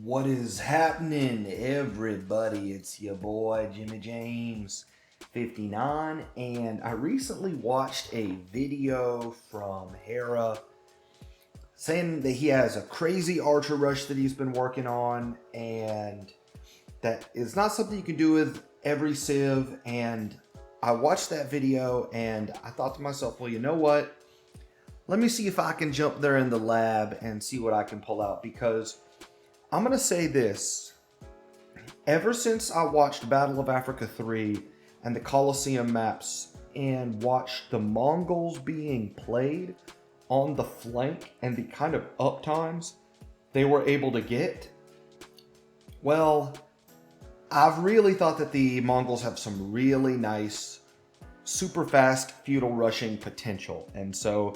What is happening, everybody? It's your boy Jimmy James 59, and I recently watched a video from Hera saying that he has a crazy archer rush that he's been working on, and that is not something you can do with every civ. And I watched that video and I thought to myself, well, you know what? Let me see if I can jump there in the lab and see what I can pull out, because I'm going to say this. Ever since I watched Battle of Africa 3 and the Colosseum maps and watched the Mongols being played on the flank and the kind of up times they were able to get, well, I've really thought that the Mongols have some really nice, super fast feudal rushing potential. And so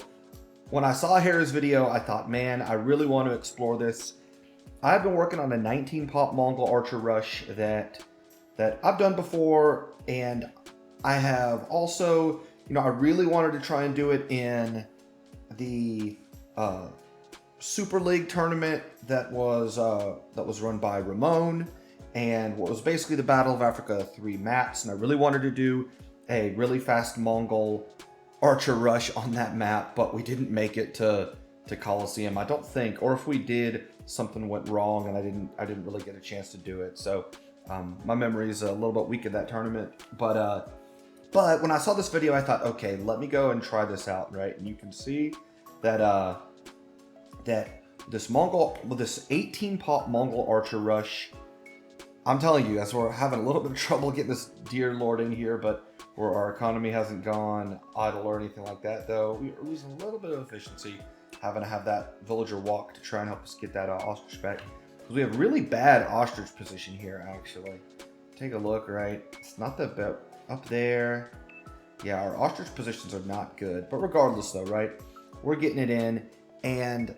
when I saw Hera's video, I thought, man, I really want to explore this. I've been working on a 19 pop Mongol archer rush that I've done before, and I have also, I really wanted to try and do it in the Super League tournament that was run by Ramon, and what was basically the Battle of Africa 3 maps, and I really wanted to do a really fast Mongol archer rush on that map, but we didn't make it to Colosseum, I don't think, or if we did, something went wrong and I didn't really get a chance to do it. So my memory is a little bit weak at that tournament, but when I saw this video, I thought, okay, let me go and try this out, right? And you can see that this 18 pop Mongol archer rush, I'm telling you, as we're having a little bit of trouble getting this deer lord in here, but where our economy hasn't gone idle or anything like that, though we're losing a little bit of efficiency having to have that villager walk to try and help us get that ostrich back, because we have really bad ostrich position here. Actually, take a look, right? It's not the best up there. Yeah, our ostrich positions are not good, but regardless though, right, we're getting it in. And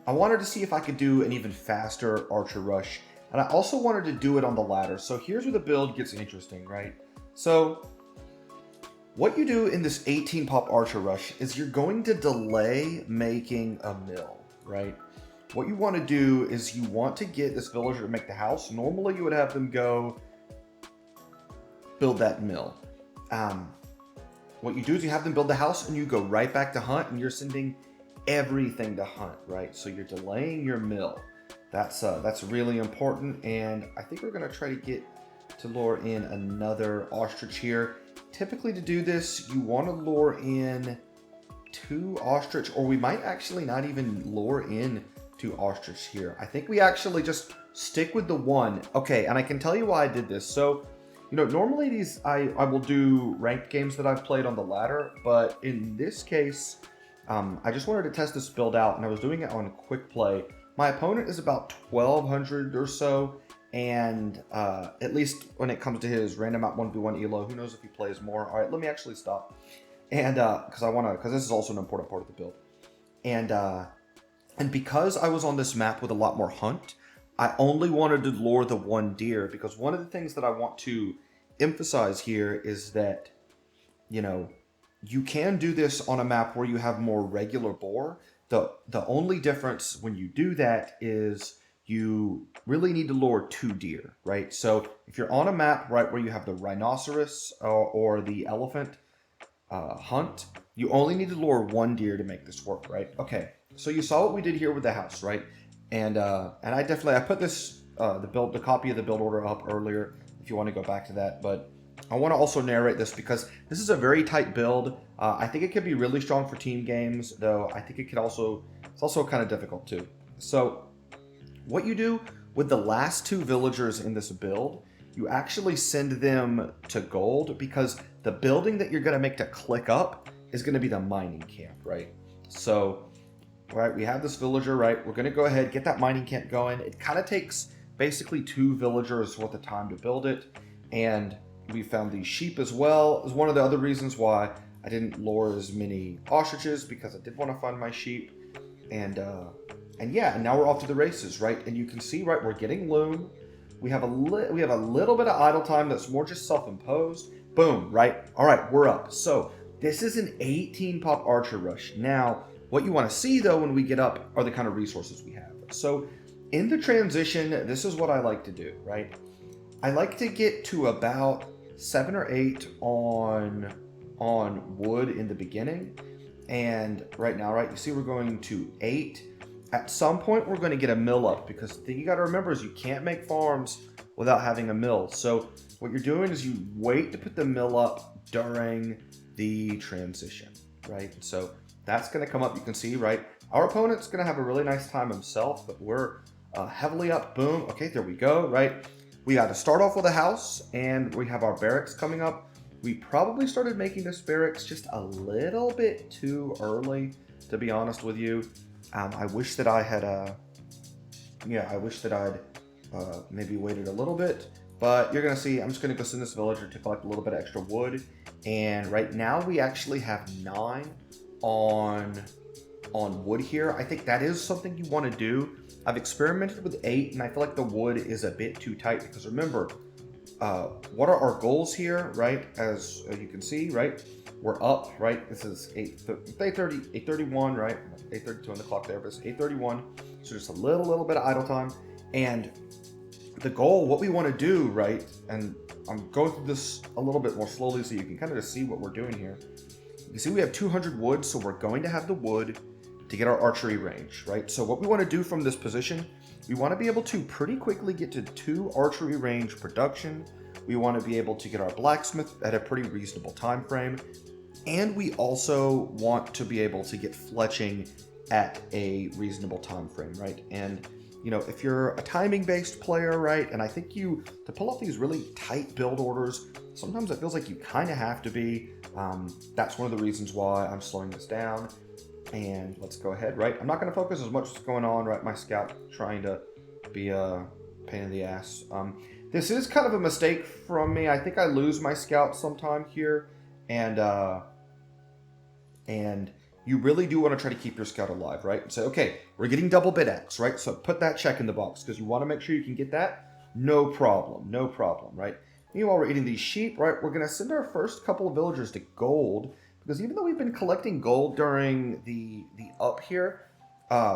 I wanted to see if I could do an even faster archer rush, and I also wanted to do it on the ladder. So here's where the build gets interesting, right? So what you do in this 18 pop archer rush is you're going to delay making a mill, right? What you want to do is you want to get this villager to make the house. Normally you would have them go build that mill. What you do is you have them build the house and you go right back to hunt, and you're sending everything to hunt, right? So you're delaying your mill. That's really important, and I think we're going to try to get to lure in another ostrich here. Typically to do this, you want to lure in 2 ostrich, or we might actually not even lure in 2 ostrich here. I think we actually just stick with the 1. Okay, and I can tell you why I did this. So, normally these, I will do ranked games that I've played on the ladder, but in this case, I just wanted to test this build out, and I was doing it on quick play. My opponent is about 1,200 or so, and at least when it comes to his random map 1v1 elo, who knows if he plays more. All right, let me actually stop, and because this is also an important part of the build, and because I was on this map with a lot more hunt, I only wanted to lure the 1 deer, because one of the things that I want to emphasize here is that you can do this on a map where you have more regular boar. The only difference when you do that is you really need to lure 2 deer, right? So if you're on a map, right, where you have the rhinoceros or the elephant hunt, you only need to lure 1 deer to make this work, right? Okay, so you saw what we did here with the house, right? And I put this the copy of the build order up earlier if you want to go back to that, but I want to also narrate this because this is a very tight build. I think it could be really strong for team games, though I think it's also kind of difficult too. So what you do with the last 2 villagers in this build, you actually send them to gold, because the building that you're going to make to click up is going to be the mining camp, right? So, right, we have this villager, right? We're going to go ahead, get that mining camp going. It kind of takes basically 2 villagers worth of time to build it. And we found these sheep as well. It was one of the other reasons why I didn't lure as many ostriches, because I did want to find my sheep. And yeah, and now we're off to the races, right? And you can see, right, we're getting loom. We have a little bit of idle time that's more just self-imposed. Boom, right? All right, we're up. So this is an 18 pop archer rush. Now, what you want to see though when we get up are the kind of resources we have. So in the transition, this is what I like to do, right? I like to get to about 7 or 8 on wood in the beginning. And right now, right, you see we're going to 8. At some point, we're going to get a mill up, because the thing you got to remember is you can't make farms without having a mill. So what you're doing is you wait to put the mill up during the transition, right? So that's going to come up. You can see, right, our opponent's going to have a really nice time himself, but we're heavily up. Boom. Okay, there we go, right? We got to start off with a house, and we have our barracks coming up. We probably started making this barracks just a little bit too early, to be honest with you. I wish that I had, maybe waited a little bit, but you're gonna see, I'm just gonna go send this villager to collect a little bit of extra wood. And right now we actually have 9 on wood here. I think that is something you wanna do. I've experimented with 8, and I feel like the wood is a bit too tight, because remember, what are our goals here, right? As you can see, right? We're up, right? This is 8:31, right? 8:32 on the clock there, but it's 8:31. So just a little bit of idle time. And the goal, what we want to do, right? And I'm going through this a little bit more slowly so you can kind of just see what we're doing here. You can see we have 200 wood, so we're going to have the wood to get our archery range, right? So what we want to do from this position, we want to be able to pretty quickly get to 2 archery range production. We want to be able to get our blacksmith at a pretty reasonable time frame. And we also want to be able to get fletching at a reasonable time frame, right? And, you know, if you're a timing-based player, right, and I think to pull off these really tight build orders, sometimes it feels like you kind of have to be. That's one of the reasons why I'm slowing this down. And let's go ahead, right? I'm not going to focus as much as going on, right? My scout trying to be a pain in the ass. This is kind of a mistake from me. I think I lose my scout sometime here. And you really do want to try to keep your scout alive, right? And say, okay, we're getting double bit X, right? So put that check in the box, because you want to make sure you can get that. No problem, right? Meanwhile, we're eating these sheep, right? We're going to send our first couple of villagers to gold, because even though we've been collecting gold during the up here,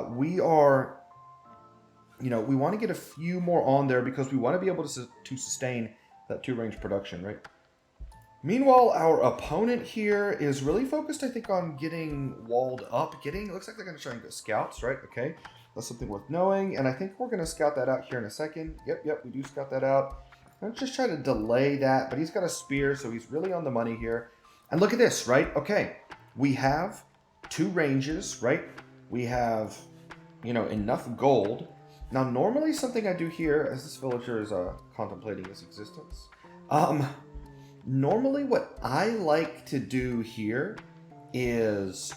we are, you know, we want to get a few more on there, because we want to be able to sustain that 2-range production, right? Meanwhile, our opponent here is really focused, I think, on getting walled up. Looks like they're going to try and get scouts, right? Okay, that's something worth knowing. And I think we're going to scout that out here in a second. Yep, we do scout that out. I'm just trying to delay that, but he's got a spear, so he's really on the money here. And look at this, right? Okay, we have 2 ranges, right? We have, you know, enough gold. Now, normally something I do here, as this villager is contemplating his existence, normally what I like to do here is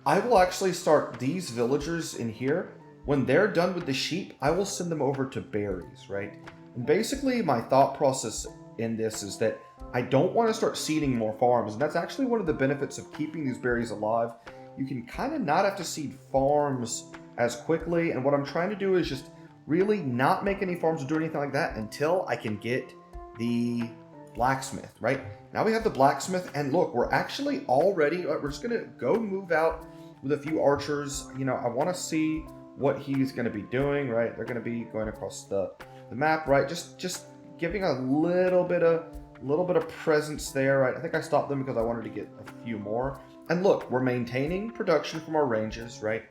I will actually start these villagers in here. When they're done with the sheep, I will send them over to berries, right? And basically my thought process in this is that I don't want to start seeding more farms. And that's actually one of the benefits of keeping these berries alive. You can kind of not have to seed farms as quickly. And what I'm trying to do is just really not make any farms or do anything like that until I can get the blacksmith, right? Now we have the blacksmith, and look, we're actually already, we're just going to go move out with a few archers. You know, I want to see what he's going to be doing, right? They're going to be going across the map, right? Just giving a little bit of presence there, right? I think I stopped them because I wanted to get a few more. And look, we're maintaining production from our ranges, right?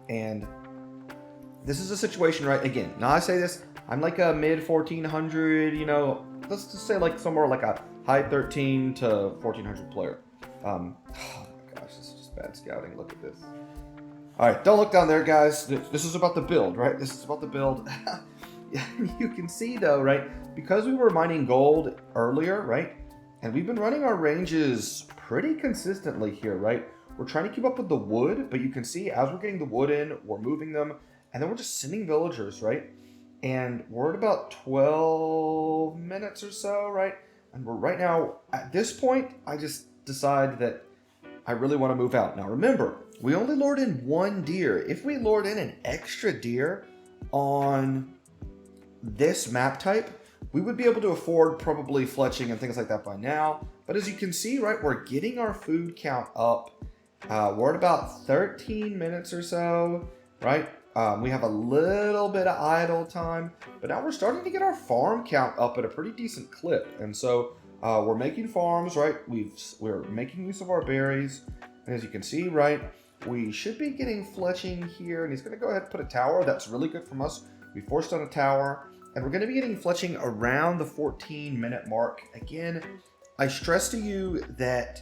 And this is a situation, right? Again, now I say this, I'm like a mid 1400, you know, let's just say like somewhere like a high 13 to 1400 player. Oh my gosh, this is just bad scouting. Look at this. All right, don't look down there, guys. This is about the build, right? This is about the build. You can see though, right? Because we were mining gold earlier, right? And we've been running our ranges pretty consistently here, right? We're trying to keep up with the wood, but you can see as we're getting the wood in, we're moving them, and then we're just sending villagers, right? And we're at about 12 minutes or so, right? And we're right now, at this point, I just decide that I really want to move out. Now remember, we only lured in 1 deer. If we lured in an extra deer on this map type, we would be able to afford probably fletching and things like that by now. But as you can see, right, we're getting our food count up. We're at about 13 minutes or so. right? We have a little bit of idle time, but now we're starting to get our farm count up at a pretty decent clip. And so we're making farms, right? We're making use of our berries. And as you can see, right, we should be getting fletching here. And he's going to go ahead and put a tower. That's really good from us. We forced on a tower. And we're going to be getting fletching around the 14-minute mark. Again, I stress to you that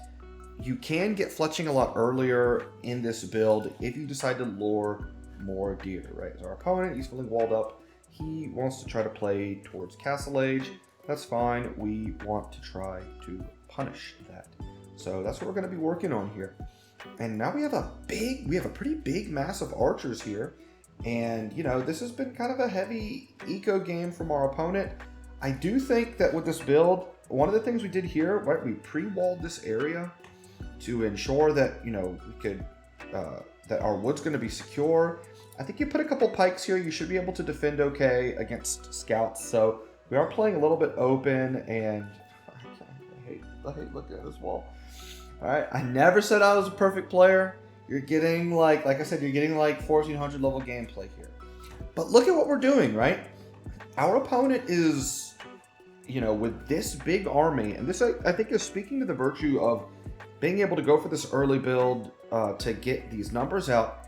you can get fletching a lot earlier in this build if you decide to lure more deer, right? So our opponent, he's feeling walled up. He wants to try to play towards Castle Age. That's fine. We want to try to punish that. So that's what we're going to be working on here. And now we have a pretty big mass of archers here. And, you know, this has been kind of a heavy eco game from our opponent. I do think that with this build, one of the things we did here, right, we pre-walled this area to ensure that, you know, we could, that our wood's going to be secure. I think you put a couple pikes here, you should be able to defend okay against scouts. So we are playing a little bit open, and I hate looking at this wall. All right, I never said I was a perfect player. You're getting like I said, you're getting like 1400 level gameplay here. But look at what we're doing, right? Our opponent is, you know, with this big army, and this I think is speaking to the virtue of being able to go for this early build to get these numbers out.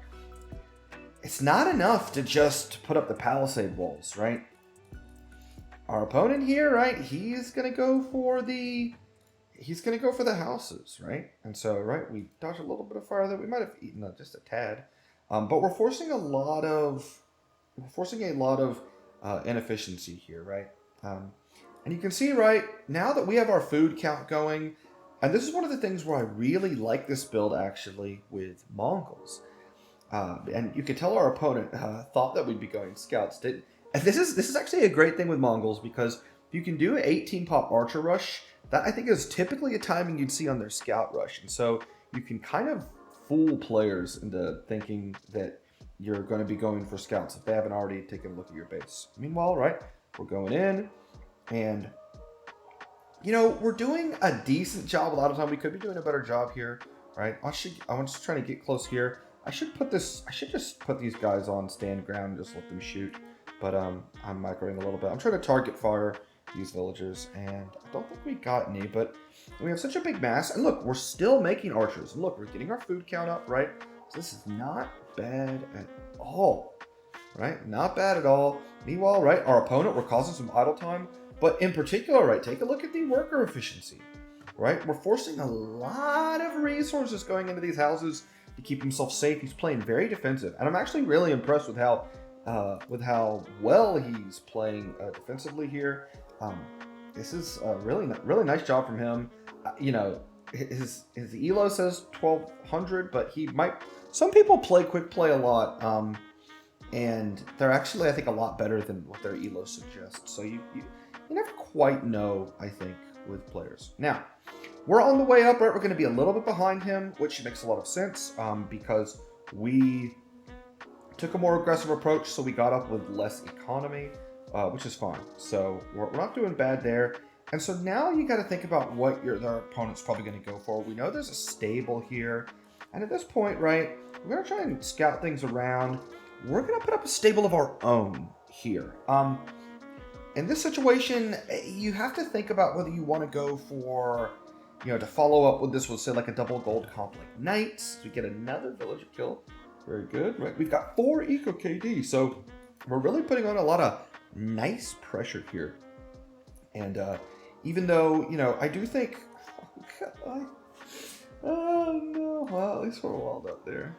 It's not enough to just put up the palisade walls, right? Our opponent here, right, he's gonna go for the houses, right? And so, right, we dodged a little bit of fire that we might have eaten just a tad, but we're forcing a lot of inefficiency here, right? And you can see, right, now that we have our food count going, and this is one of the things where I really like this build actually with Mongols. And you can tell our opponent thought that we'd be going scouts. And this is actually a great thing with Mongols, because you can do an 18 pop archer rush. That I think is typically a timing you'd see on their scout rush. And so you can kind of fool players into thinking that you're going to be going for scouts if they haven't already taken a look at your base. Meanwhile, right, we're going in, and you know, we're doing a decent job a lot of time. We could be doing a better job here, right? I'm just trying to get close here. I should just put these guys on stand ground and just let them shoot. But I'm microing a little bit. I'm trying to target fire these villagers, and I don't think we got any, but we have such a big mass. And look, we're still making archers. And look, we're getting our food count up, right? So this is not bad at all, right? Not bad at all. Meanwhile, right, our opponent, we're causing some idle time. But in particular, right, take a look at the worker efficiency, right? We're forcing a lot of resources going into these houses to keep himself safe. He's playing very defensive, and I'm actually really impressed with how well he's playing defensively here. This is a really nice job from him. You know, his elo says 1200, but he might. Some people play quick play a lot, and they're actually, I think, a lot better than what their elo suggests. So you never quite know, I think, with players. Now, we're on the way up, right? We're going to be a little bit behind him, which makes a lot of sense because we took a more aggressive approach, so we got up with less economy, which is fine. So we're not doing bad there. And so now you got to think about what their opponent's probably going to go for. We know there's a stable here. And at this point, right, we're going to try and scout things around. We're going to put up a stable of our own here. In this situation, you have to think about whether you want to go for, you know, to follow up with this, we'll say like a double gold comp like knights. We get another villager kill. Very good, right? We've got 4 eco KD, so we're really putting on a lot of nice pressure here. And even though, you know, I do think, oh no, well, at least we're walled up there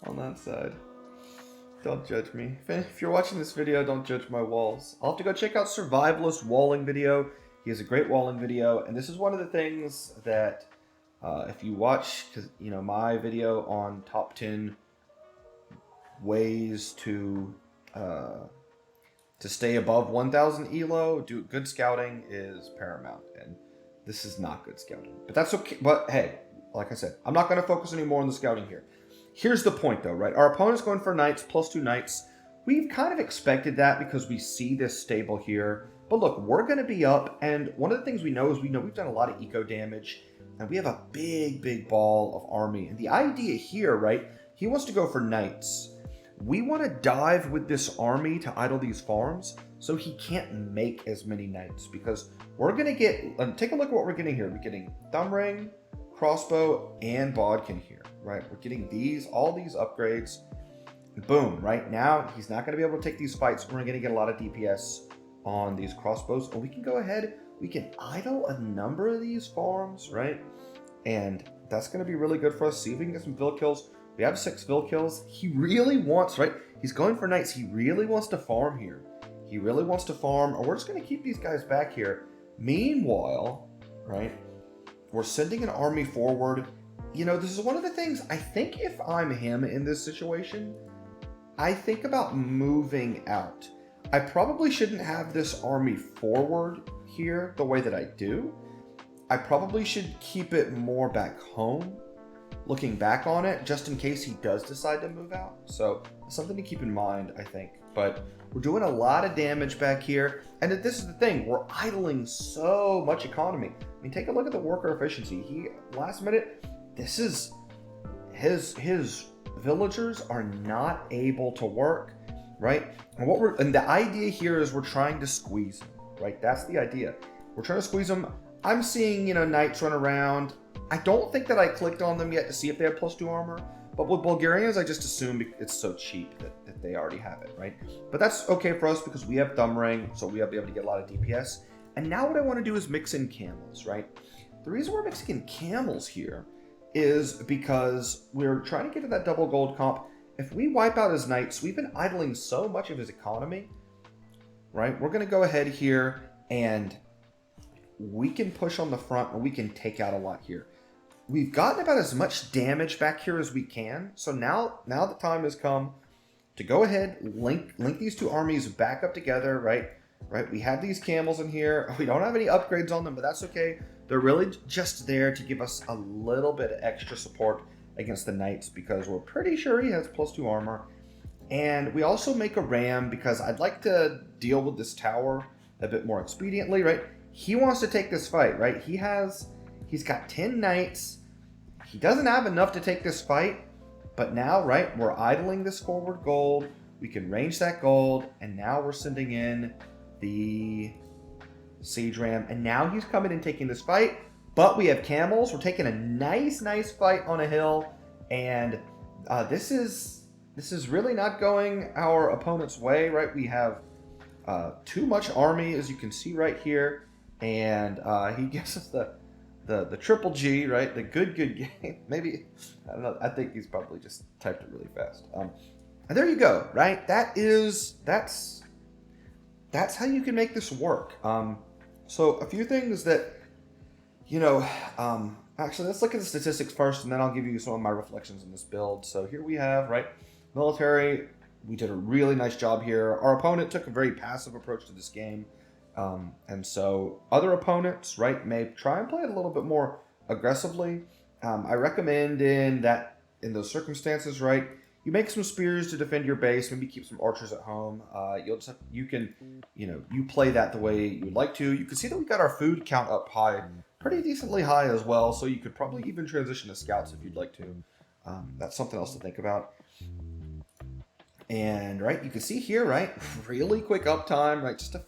on that side. Don't judge me. If you're watching this video, don't judge my walls. I'll have to go check out Survivalist walling video. He has a great walling video, and this is one of the things that if you watch, because you know, my video on top 10 ways to stay above 1000 elo, do good scouting is paramount, and this is not good scouting. But that's okay. But hey, like I said, I'm not going to focus anymore on the scouting here. Here's the point though, right? Our opponent's going for knights, +2 knights. We've kind of expected that because we see this stable here. But look, we're going to be up, and one of the things we know is we've done a lot of eco damage, and we have a big ball of army. And the idea here, right, he wants to go for knights. We want to dive with this army to idle these farms so he can't make as many knights, because we're going to get, take a look at what we're getting here. We're getting thumb ring, crossbow, and bodkin here, right? We're getting all these upgrades. Boom, right now he's not going to be able to take these fights. We're going to get a lot of DPS on these crossbows, and we can go ahead, we can idle a number of these farms, right? And that's going to be really good for us. See if we can get some vill kills. We have 6 vill kills. He really wants, right? He's going for knights. He really wants to farm here. He really wants to farm, or we're just going to keep these guys back here. Meanwhile, right, we're sending an army forward. You know, this is one of the things, I think if I'm him in this situation, I think about moving out. I probably shouldn't have this army forward here the way that I do. I probably should keep it more back home, looking back on it, just in case he does decide to move out. So something to keep in mind, I think. But we're doing a lot of damage back here. And this is the thing, we're idling so much economy. I mean, take a look at the worker efficiency. Last minute, this is his villagers are not able to work, right? And the idea here is we're trying to squeeze them, right? That's the idea. We're trying to squeeze them. I'm seeing, knights run around. I don't think that I clicked on them yet to see if they have +2 armor, but with Bulgarians, I just assume it's so cheap that they already have it, right? But that's okay for us because we have thumb ring, so we'll be able to get a lot of DPS. And now what I want to do is mix in camels, right? The reason we're mixing in camels here is because we're trying to get to that double gold comp. If we wipe out his knights, we've been idling so much of his economy, right? We're going to go ahead here and we can push on the front and we can take out a lot here. We've gotten about as much damage back here as we can. So now the time has come to go ahead, link these two armies back up together, right? We have these camels in here. We don't have any upgrades on them, but that's okay. They're really just there to give us a little bit of extra support against the knights because we're pretty sure he has +2 armor. And we also make a ram because I'd like to deal with this tower a bit more expediently, right? He wants to take this fight, right? He's got 10 knights. He doesn't have enough to take this fight, but now, right, we're idling this forward gold. We can range that gold, and now we're sending in the siege ram, and now he's coming and taking this fight. But we have camels. We're taking a nice fight on a hill, and this is really not going our opponent's way, right? We have too much army, as you can see right here, and he gives us the triple G, right? The good game. Maybe, I don't know. I think he's probably just typed it really fast. And there you go, right? That's how you can make this work. So a few things that, actually let's look at the statistics first and then I'll give you some of my reflections on this build. So here we have, right, military, we did a really nice job here. Our opponent took a very passive approach to this game. And so other opponents, right, may try and play it a little bit more aggressively. I recommend in those circumstances, right, you make some spears to defend your base, maybe keep some archers at home. You play that the way you would like to. You can see that we got our food count up high, pretty decently high as well. So you could probably even transition to scouts if you'd like to. That's something else to think about. And right, you can see here, right, really quick uptime, right, just a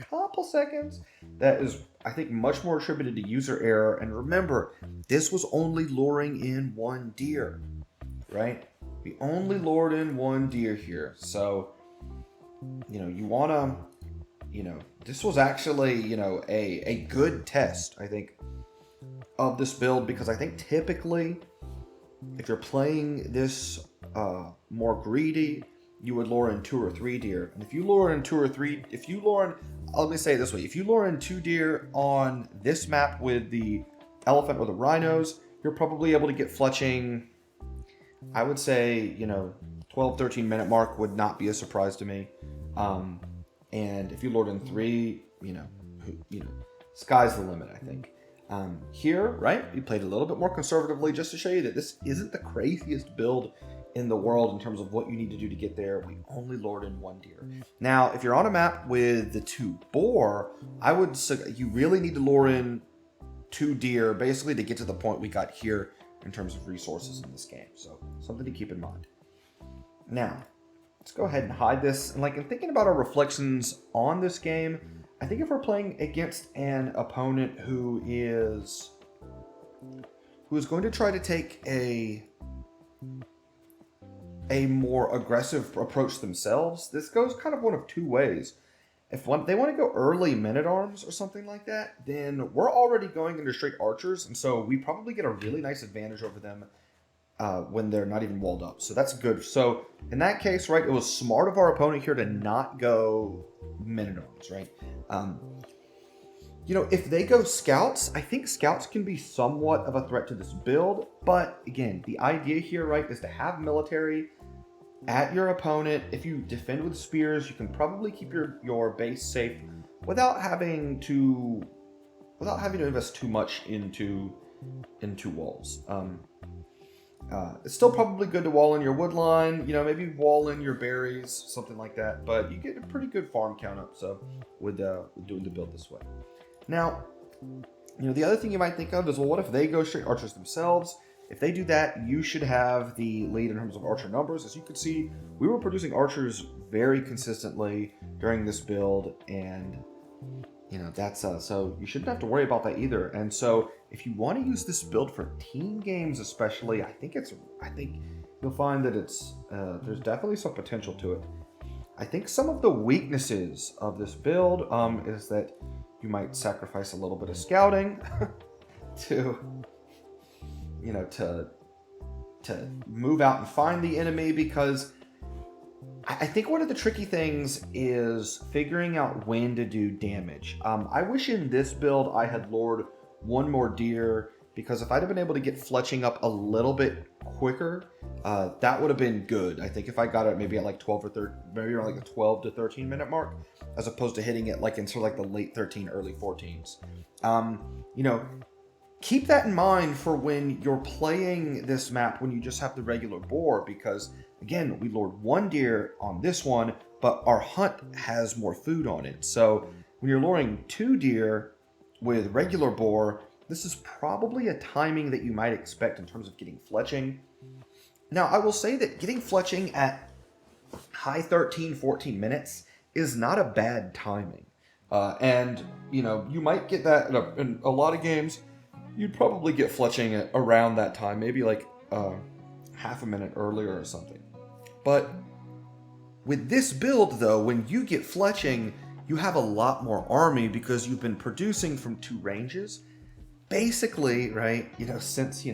couple seconds. That is, I think, much more attributed to user error. And remember, this was only luring in 1 deer, right? We only lured in 1 deer here. So, you want to, this was actually, a good test, I think, of this build, because I think typically if you're playing this more greedy, you would lure in 2 or 3 deer. And if you lure in 2 or 3, let me say it this way, if you lure in 2 deer on this map with the elephant or the rhinos, you're probably able to get fletching. I would say, 12, 13 minute mark would not be a surprise to me. And if you lured in 3, sky's the limit, I think. Here, right, we played a little bit more conservatively just to show you that this isn't the craziest build in the world in terms of what you need to do to get there. We only lured in 1 deer. Now, if you're on a map with the 2 boar, I would say you really need to lure in 2 deer basically to get to the point we got here in terms of resources in this game. So something to keep in mind. Now, let's go ahead and hide this. And like in thinking about our reflections on this game, I think if we're playing against an opponent who is going to try to take a more aggressive approach themselves, this goes kind of one of two ways. If they want to go early men-at-arms or something like that, then we're already going into straight archers, and so we probably get a really nice advantage over them when they're not even walled up. So that's good. So in that case, right, it was smart of our opponent here to not go men-at-arms, right? If they go scouts, I think scouts can be somewhat of a threat to this build. But again, the idea here, right, is to have military at your opponent. If you defend with spears, you can probably keep your base safe without having to invest too much into walls. It's still probably good to wall in your wood line, maybe wall in your berries, something like that. But you get a pretty good farm count up, so with doing the build this way. Now, the other thing you might think of is, well, what if they go straight archers themselves? If they do that, you should have the lead in terms of archer numbers. As you can see, we were producing archers very consistently during this build, and that's so you shouldn't have to worry about that either. And so if you want to use this build for team games especially, I think you'll find that it's there's definitely some potential to it. I think some of the weaknesses of this build is that you might sacrifice a little bit of scouting to move out and find the enemy, because I think one of the tricky things is figuring out when to do damage. I wish in this build I had lured one more deer, because if I'd have been able to get fletching up a little bit quicker, that would have been good. I think if I got it maybe at like 12 or 13, maybe around like the 12 to 13 minute mark, as opposed to hitting it like in sort of like the late 13, early 14s. Keep that in mind for when you're playing this map when you just have the regular boar, because again, we lured one deer on this one, but our hunt has more food on it. So when you're luring 2 deer with regular boar, this is probably a timing that you might expect in terms of getting fletching. Now, I will say that getting fletching at high 13, 14 minutes is not a bad timing. And you might get that in a lot of games. You'd probably get fletching at around that time, maybe like half a minute earlier or something. But with this build, though, when you get fletching, you have a lot more army because you've been producing from 2 ranges. Basically, right, since,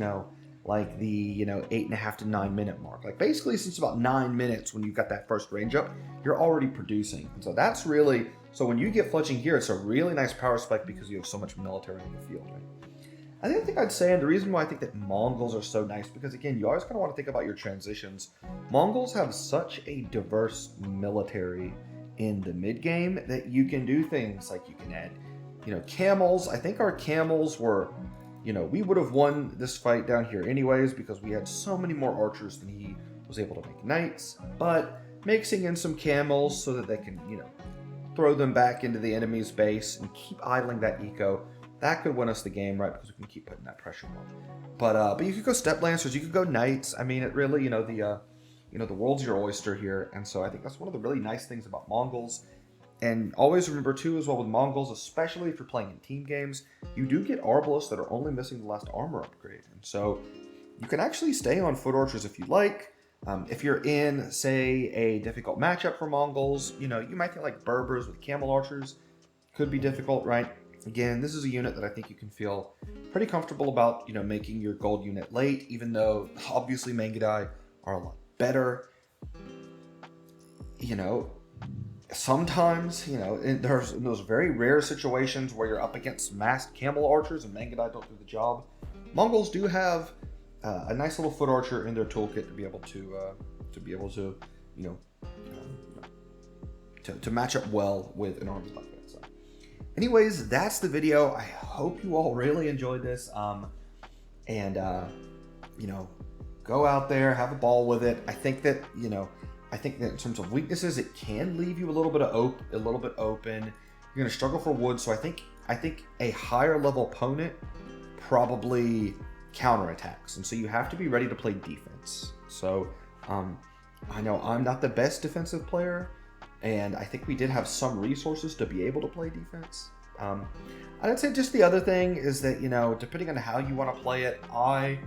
like the, 8.5 to 9 minute mark. Like basically since about 9 minutes when you've got that first range up, you're already producing. And so that's really, so when you get fletching here, it's a really nice power spike because you have so much military in the field, right? I think I'd say, and the reason why I think that Mongols are so nice, because again, you always kind of want to think about your transitions. Mongols have such a diverse military in the mid game that you can do things like you can add, camels. I think our camels were, we would have won this fight down here anyways because we had so many more archers than he was able to make knights. But mixing in some camels so that they can, throw them back into the enemy's base and keep idling that eco. That could win us the game, right? Because we can keep putting that pressure on. But you could go step lancers, you could go knights. I mean, it really, the world's your oyster here, and so I think that's one of the really nice things about Mongols. And always remember too, as well with Mongols, especially if you're playing in team games, you do get arbalists that are only missing the last armor upgrade, and so you can actually stay on foot archers if you like. If you're in, say, a difficult matchup for Mongols, you might think like Berbers with camel archers could be difficult, right? Again, this is a unit that I think you can feel pretty comfortable about, making your gold unit late, even though obviously Mangudai are a lot better. Sometimes, there's those very rare situations where you're up against masked camel archers and Mangudai don't do the job. Mongols do have a nice little foot archer in their toolkit to be able to match up well with an army like that. So. Anyways, that's the video. I hope you all really enjoyed this. Go out there, have a ball with it. I think that in terms of weaknesses, it can leave you a little bit open. You're going to struggle for wood. So I think a higher level opponent probably counterattacks, and so you have to be ready to play defense. So I know I'm not the best defensive player, and I think we did have some resources to be able to play defense. I'd say just the other thing is that, depending on how you want to play it, I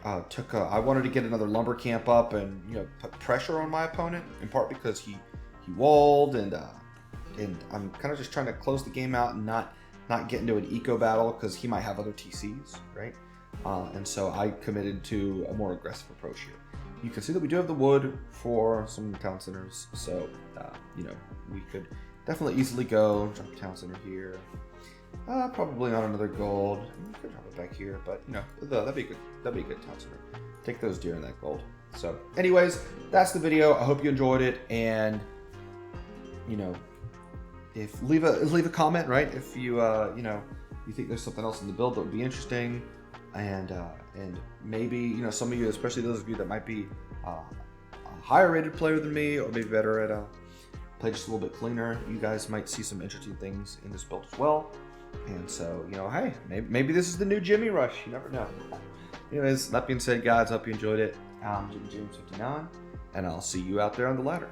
wanted to get another lumber camp up and put pressure on my opponent, in part because he walled, and I'm kind of just trying to close the game out and not get into an eco battle because he might have other TCs, right? And so I committed to a more aggressive approach here. You can see that we do have the wood for some town centers, so we could definitely easily go drop a town center here. Probably on another gold. We could drop it back here, but that'd be good. That'd be a good town center. Take those deer and that gold. So, anyways, that's the video. I hope you enjoyed it, and if leave a comment, right? If you you think there's something else in the build that would be interesting, and maybe some of you, especially those of you that might be a higher rated player than me, or maybe better at play just a little bit cleaner, you guys might see some interesting things in this build as well. And so hey, maybe this is the new Jimmy Rush. You never know. Anyways, that being said, guys, hope you enjoyed it. I'm Jimmy James 59, and I'll see you out there on the ladder.